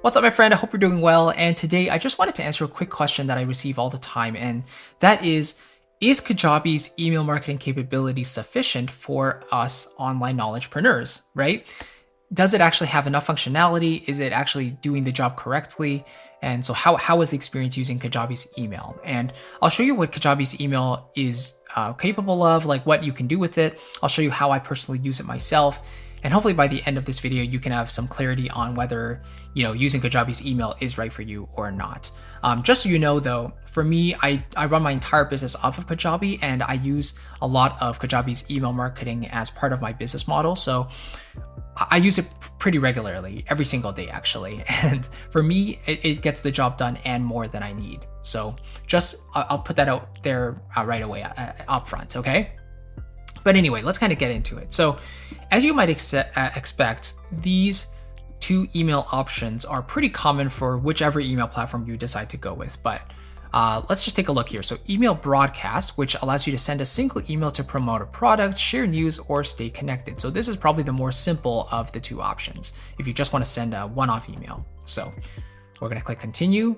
What's up, my friend? I hope you're doing well. And today I just wanted to answer a quick question that I receive all the time. And that is Kajabi's email marketing capability sufficient for us online knowledgepreneurs, right? Does it actually have enough functionality? Is it actually doing the job correctly? And so how is the experience using Kajabi's email? And I'll show you what Kajabi's email is capable of, like what you can do with it. I'll show you how I personally use it myself. And hopefully by the end of this video, you can have some clarity on whether, using Kajabi's email is right for you or not. Just so you know though, for me, I run my entire business off of Kajabi, and I use a lot of Kajabi's email marketing as part of my business model. So I use it pretty regularly, every single day actually. And for me, it gets the job done and more than I need. So I'll put that out there right away up front, okay? But anyway, let's kind of get into it. So as you might expect, these two email options are pretty common for whichever email platform you decide to go with. But let's just take a look here. So email broadcast, which allows you to send a single email to promote a product, share news, or stay connected. So this is probably the more simple of the two options if you just want to send a one-off email. So we're going to click continue.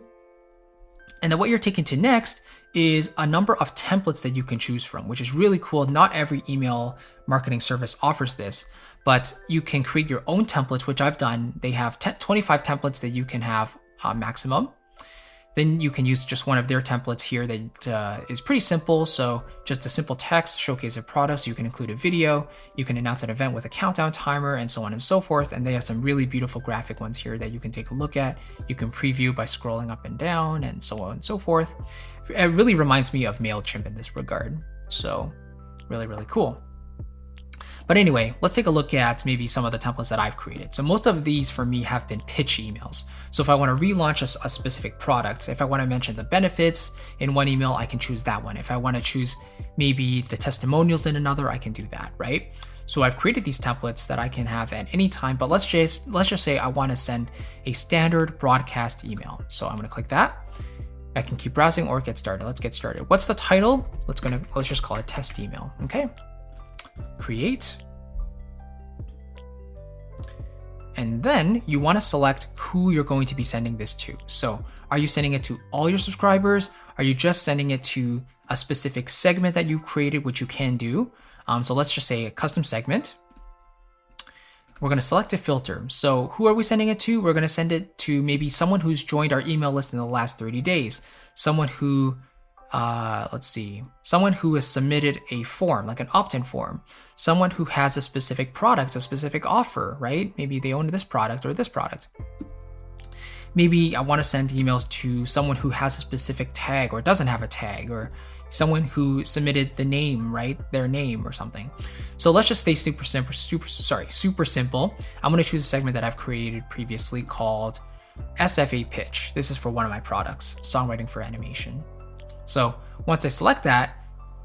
And then what you're taken to next is a number of templates that you can choose from, which is really cool. Not every email marketing service offers this, but you can create your own templates, which I've done. They have 25 templates that you can have maximum. Then you can use just one of their templates here that is pretty simple. So just a simple text, showcase of products. You can include a video. You can announce an event with a countdown timer and so on and so forth. And they have some really beautiful graphic ones here that you can take a look at. You can preview by scrolling up and down and so on and so forth. It really reminds me of MailChimp in this regard. So really, really cool. But anyway, let's take a look at maybe some of the templates that I've created. So most of these for me have been pitch emails. So if I want to relaunch a specific product, if I want to mention the benefits in one email, I can choose that one. If I want to choose maybe the testimonials in another, I can do that, right? So I've created these templates that I can have at any time, but let's just say I want to send a standard broadcast email. So I'm going to click that. I can keep browsing or get started. Let's get started. What's the title? Let's just call it test email. Okay. Create. And then you want to select who you're going to be sending this to. So are you sending it to all your subscribers? Are you just sending it to a specific segment that you've created, which you can do? So let's just say a custom segment. We're going to select a filter. So who are we sending it to? We're going to send it to maybe someone who's joined our email list in the last 30 days. Someone who someone who has submitted a form, like an opt-in form, someone who has a specific product, a specific offer, right? Maybe they own this product or this product. Maybe I want to send emails to someone who has a specific tag or doesn't have a tag, or someone who submitted the name, right? Their name or something. So let's just stay super simple. I'm going to choose a segment that I've created previously called SFA Pitch. This is for one of my products, Songwriting for Animation. So once I select that,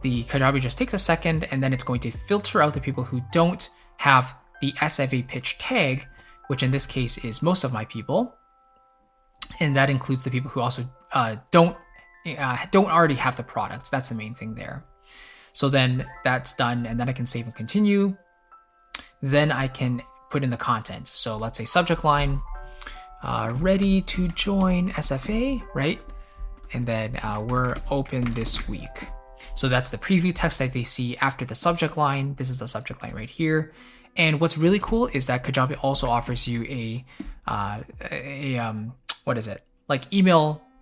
the Kajabi just takes a second, and then it's going to filter out the people who don't have the SFA pitch tag, which in this case is most of my people. And that includes the people who also don't already have the products. That's the main thing there. So then that's done, and then I can save and continue. Then I can put in the content. So let's say subject line, ready to join SFA, right? And then we're open this week. So that's the preview text that they see after the subject line. This is the subject line right here. And what's really cool is that Kajabi also offers you like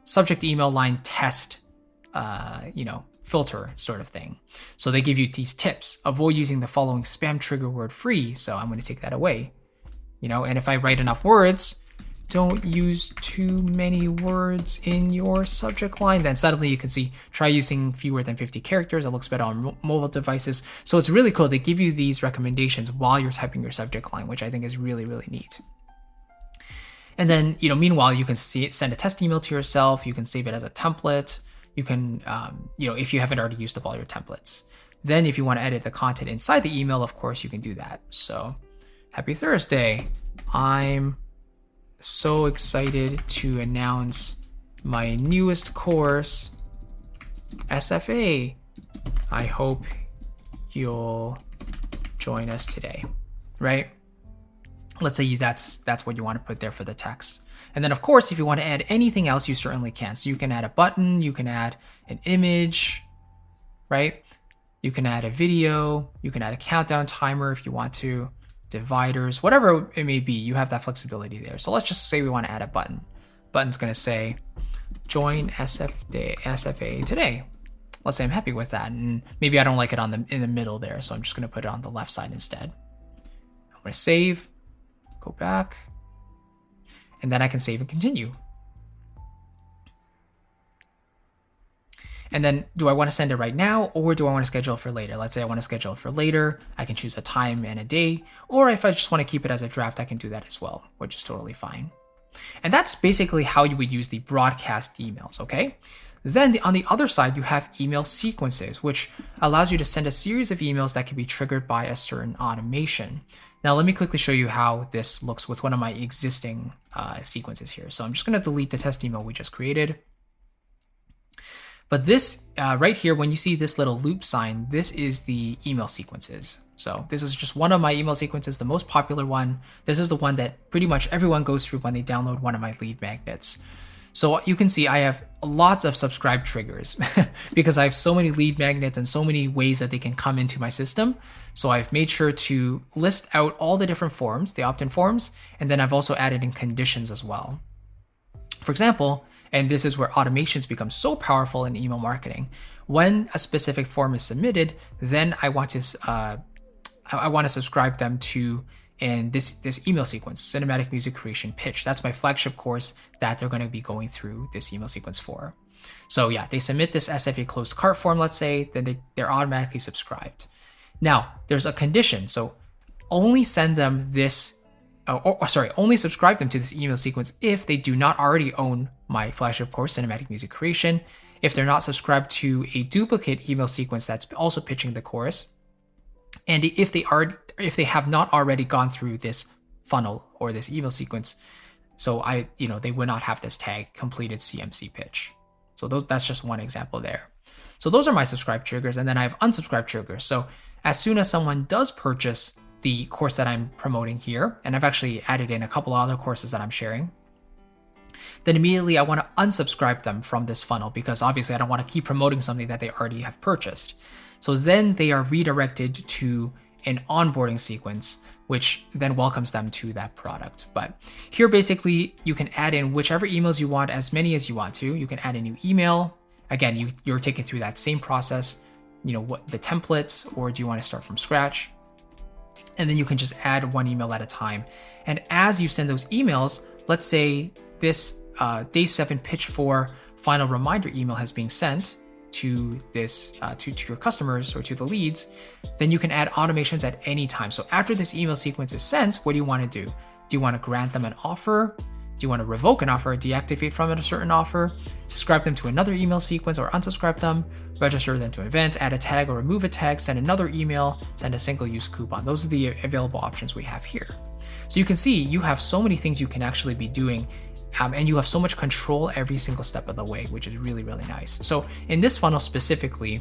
subject email line test, filter sort of thing. So they give you these tips. Avoid using the following spam trigger word free. So I'm going to take that away, and if I write enough words, don't use too many words in your subject line, then suddenly you can see, try using fewer than 50 characters. It looks better on mobile devices. So it's really cool. They give you these recommendations while you're typing your subject line, which I think is really, really neat. And then, meanwhile, you can send a test email to yourself. You can save it as a template. You can, if you haven't already used up all your templates. Then if you want to edit the content inside the email, of course, you can do that. So happy Thursday. I'm so excited to announce my newest course, SFA. I hope you'll join us today, right? Let's say that's what you want to put there for the text. And then of course, if you want to add anything else, you certainly can. So you can add a button, you can add an image, right? You can add a video, you can add a countdown timer if you want to, dividers, whatever it may be, you have that flexibility there. So let's just say we want to add a button. Button's going to say, join SFA today. Let's say I'm happy with that. And maybe I don't like it in the middle there. So I'm just going to put it on the left side instead. I'm going to save, go back, and then I can save and continue. And then do I want to send it right now, or do I want to schedule it for later? Let's say I want to schedule it for later. I can choose a time and a day, or if I just want to keep it as a draft, I can do that as well, which is totally fine. And that's basically how you would use the broadcast emails, okay? Then on the other side, you have email sequences, which allows you to send a series of emails that can be triggered by a certain automation. Now, let me quickly show you how this looks with one of my existing sequences here. So I'm just going to delete the test email we just created. But this right here, when you see this little loop sign, this is the email sequences. So this is just one of my email sequences, the most popular one. This is the one that pretty much everyone goes through when they download one of my lead magnets. So you can see I have lots of subscribe triggers because I have so many lead magnets and so many ways that they can come into my system. So I've made sure to list out all the different forms, the opt-in forms, and then I've also added in conditions as well. For example, and this is where automations become so powerful in email marketing. When a specific form is submitted, then I want to subscribe them to this email sequence, Cinematic Music Creation Pitch. That's my flagship course that they're going to be going through this email sequence for. So yeah, they submit this SFA closed cart form, let's say, then they're automatically subscribed. Now, there's a condition. So only send them this, only subscribe them to this email sequence if they do not already own my flagship course, Cinematic Music Creation, if they're not subscribed to a duplicate email sequence that's also pitching the course, and if they have not already gone through this funnel or this email sequence, so they would not have this tag completed CMC pitch. So that's just one example there. So those are my subscribe triggers, and then I have unsubscribe triggers. So as soon as someone does purchase the course that I'm promoting here, and I've actually added in a couple other courses that I'm sharing, then immediately I want to unsubscribe them from this funnel because obviously I don't want to keep promoting something that they already have purchased. So then they are redirected to an onboarding sequence, which then welcomes them to that product. But here, basically, you can add in whichever emails you want, as many as you want to. You can add a new email. Again, you're taking through that same process, what the templates, or do you want to start from scratch? And then you can just add one email at a time. And as you send those emails, let's say this day 7 pitch 4 final reminder email has been sent to this to your customers or to the leads, then you can add automations at any time. So after this email sequence is sent, what do you want to do? Do you want to grant them an offer? Do you want to revoke an offer, deactivate from it a certain offer, subscribe them to another email sequence or unsubscribe them, register them to an event, add a tag or remove a tag, send another email, send a single-use coupon? Those are the available options we have here. So you can see you have so many things you can actually be doing, and you have so much control every single step of the way, which is really, really nice. So in this funnel specifically,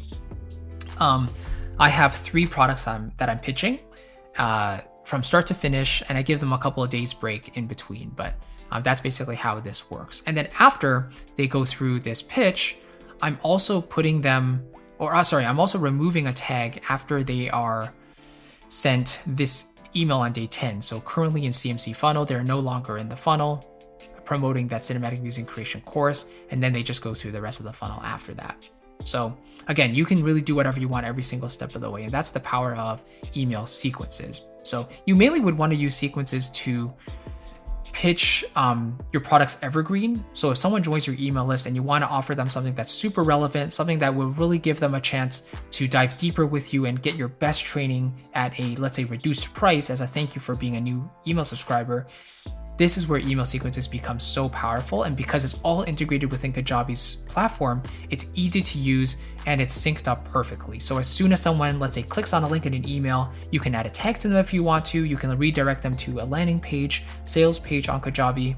I have 3 products that I'm pitching from start to finish, and I give them a couple of days break in between, but that's basically how this works. And then after they go through this pitch, I'm also I'm also removing a tag after they are sent this email on day 10. So currently in CMC funnel, they're no longer in the funnel promoting that Cinematic Music Creation course, and then they just go through the rest of the funnel after that. So again, you can really do whatever you want every single step of the way, and that's the power of email sequences. So you mainly would want to use sequences to pitch your product's evergreen. So if someone joins your email list and you want to offer them something that's super relevant, something that will really give them a chance to dive deeper with you and get your best training at a, let's say, reduced price as a thank you for being a new email subscriber, this is where email sequences become so powerful. And because it's all integrated within Kajabi's platform, it's easy to use and it's synced up perfectly. So as soon as someone, let's say, clicks on a link in an email, you can add a tag to them if you want to. You can redirect them to a landing page, sales page on Kajabi,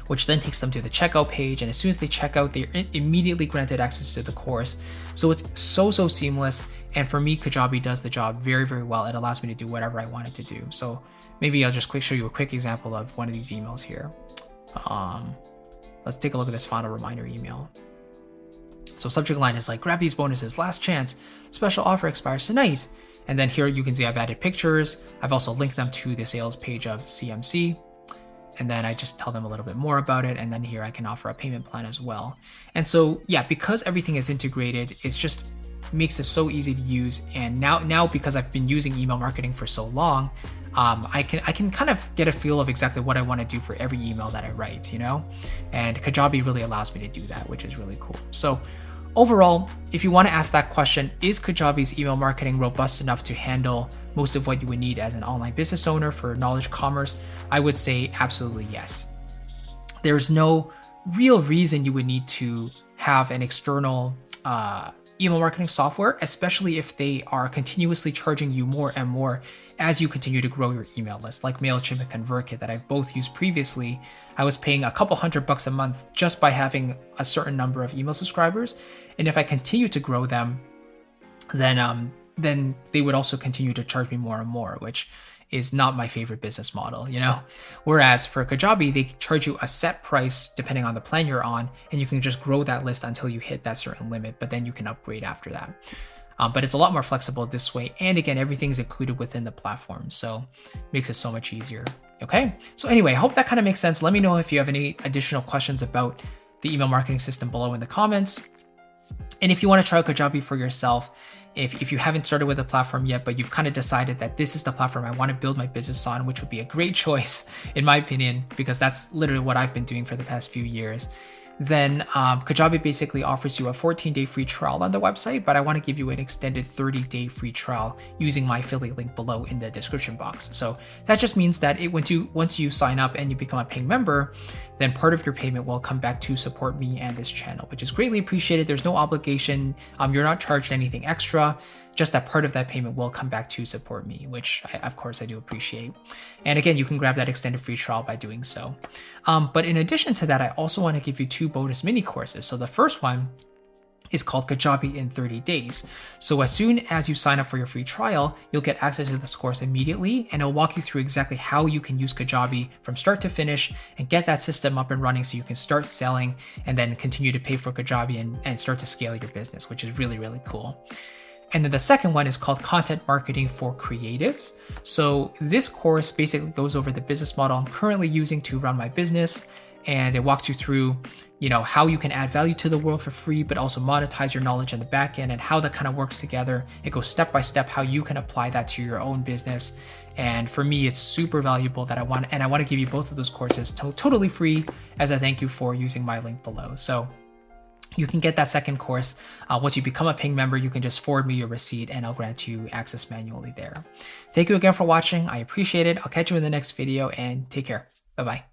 which then takes them to the checkout page. And as soon as they check out, they're immediately granted access to the course. So it's so seamless. And for me, Kajabi does the job very, very well. It allows me to do whatever I want it to do. So maybe I'll just show you a quick example of one of these emails here. Let's take a look at this final reminder email. So subject line is like, grab these bonuses, last chance, special offer expires tonight. And then here you can see I've added pictures. I've also linked them to the sales page of CMC. And then I just tell them a little bit more about it. And then here I can offer a payment plan as well. And so, yeah, because everything is integrated, it's just makes it so easy to use. And now because I've been using email marketing for so long, I can kind of get a feel of exactly what I want to do for every email that I write, you know? And Kajabi really allows me to do that, which is really cool. So overall, if you want to ask that question, is Kajabi's email marketing robust enough to handle most of what you would need as an online business owner for knowledge commerce? I would say absolutely yes. There's no real reason you would need to have an external email marketing software, especially if they are continuously charging you more and more as you continue to grow your email list, like MailChimp and ConvertKit that I've both used previously. I was paying a couple $100 a month just by having a certain number of email subscribers. And if I continue to grow them, then they would also continue to charge me more and more, which is not my favorite business model, you know? Whereas for Kajabi, they charge you a set price depending on the plan you're on, and you can just grow that list until you hit that certain limit, but then you can upgrade after that. But it's a lot more flexible this way. And again, everything is included within the platform, so makes it so much easier. Okay, so anyway, I hope that kind of makes sense. Let me know if you have any additional questions about the email marketing system below in the comments. And if you want to try out Kajabi for yourself, if you haven't started with the platform yet, but you've kind of decided that this is the platform I want to build my business on, which would be a great choice, in my opinion, because that's literally what I've been doing for the past few years, then Kajabi basically offers you a 14-day free trial on the website, but I want to give you an extended 30-day free trial using my affiliate link below in the description box. So that just means that once you sign up and you become a paying member, then part of your payment will come back to support me and this channel, which is greatly appreciated. There's no obligation. You're not charged anything extra. Just that part of that payment will come back to support me, which of course I do appreciate. And again, you can grab that extended free trial by doing so. But in addition to that, I also want to give you 2 bonus mini courses. So the first one is called Kajabi in 30 days. So as soon as you sign up for your free trial, you'll get access to this course immediately, and it'll walk you through exactly how you can use Kajabi from start to finish and get that system up and running so you can start selling and then continue to pay for Kajabi and start to scale your business, which is really, really cool. And then the second one is called Content Marketing for Creatives. So this course basically goes over the business model I'm currently using to run my business, and it walks you through, you know, how you can add value to the world for free, but also monetize your knowledge in the back end and how that kind of works together. It goes step by step how you can apply that to your own business. And for me, it's super valuable that I want to give you both of those courses totally free as a thank you for using my link below. So you can get that second course. Once you become a paying member, you can just forward me your receipt and I'll grant you access manually there. Thank you again for watching. I appreciate it. I'll catch you in the next video and take care. Bye-bye.